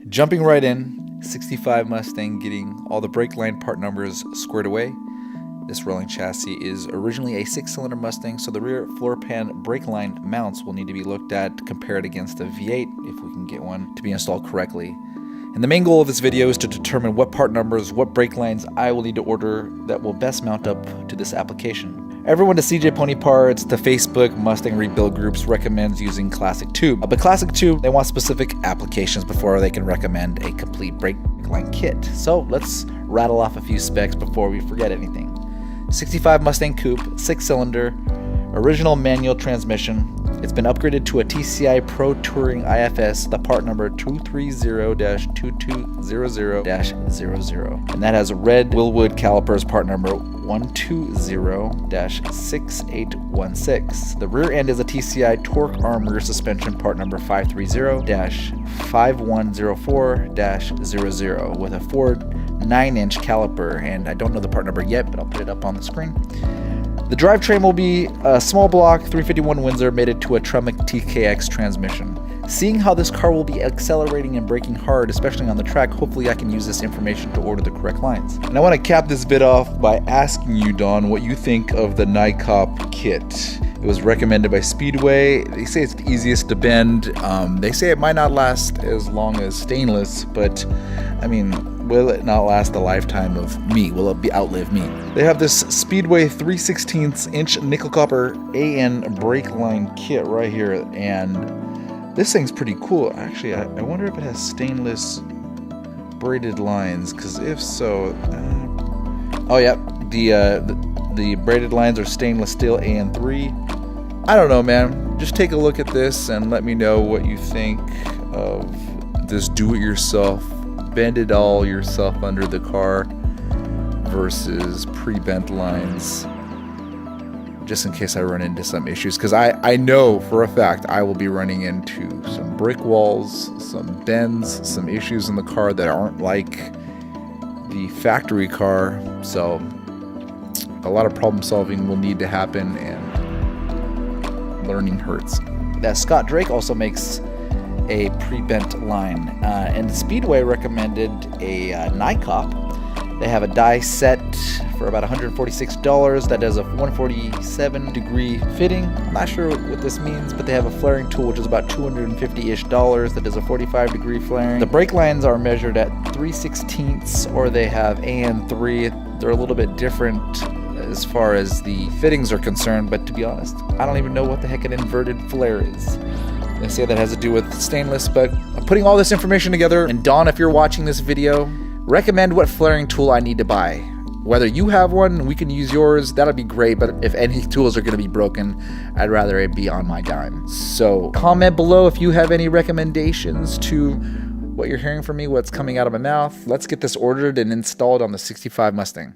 Jumping right in, 65 Mustang getting all the brake line part numbers squared away. This rolling chassis is originally a 6-cylinder Mustang, so the rear floor pan brake line mounts will need to be looked at compared against a V8 if we can get one to be installed correctly. And the main goal of this video is to determine what part numbers, what brake lines I will need to order that will best mount up to this application. Everyone to CJ Pony Parts, to Facebook, Mustang rebuild groups recommends using Classic Tube. But Classic Tube, they want specific applications before they can recommend a complete brake line kit. So let's rattle off a few specs before we forget anything. 65 Mustang Coupe, 6-cylinder, original manual transmission. It's been upgraded to a TCI Pro Touring IFS, the part number 230-2200-00, and that has red Willwood calipers, part number 120-6816. The rear end is a TCI Torque Arm rear suspension, part number 530-5104-00, with a Ford 9-inch caliper, and I don't know the part number yet, but I'll put it up on the screen. The drivetrain will be a small block 351 Windsor mated to a Tremec TKX transmission. Seeing how this car will be accelerating and braking hard, especially on the track, hopefully I can use this information to order the correct lines. And I want to cap this bit off by asking you, Don, what you think of the NICOP kit. It was recommended by Speedway. They say it's the easiest to bend. They say it might not last as long as stainless, but I mean, will it not last the lifetime of me? Will it outlive me? They have this Speedway 3/16" nickel copper AN brake line kit right here, and this thing's pretty cool. Actually, I wonder if it has stainless braided lines, because if so, oh yeah, the braided lines are stainless steel AN3. I don't know, man. Just take a look at this and let me know what you think of this do-it-yourself, bend it all yourself under the car versus pre-bent lines, just in case I run into some issues, because I know for a fact I will be running into some brick walls, some bends, some issues in the car that aren't like the factory car, so a lot of problem solving will need to happen, and learning hurts. That Scott Drake also makes a pre-bent line, and Speedway recommended a NICOP. They have a die set for about $146 that does a 147 degree fitting. I'm not sure what this means, but they have a flaring tool which is about $250-ish that does a 45 degree flaring. The brake lines are measured at 3/16, or they have AN3. They're a little bit different as far as the fittings are concerned, but to be honest, I don't even know what the heck an inverted flare is. They say that has to do with stainless, but I'm putting all this information together, and Don, if you're watching this video, recommend what flaring tool I need to buy. Whether you have one, we can use yours, that'll be great, but if any tools are gonna be broken, I'd rather it be on my dime. So comment below if you have any recommendations to what you're hearing from me, what's coming out of my mouth. Let's get this ordered and installed on the 65 Mustang.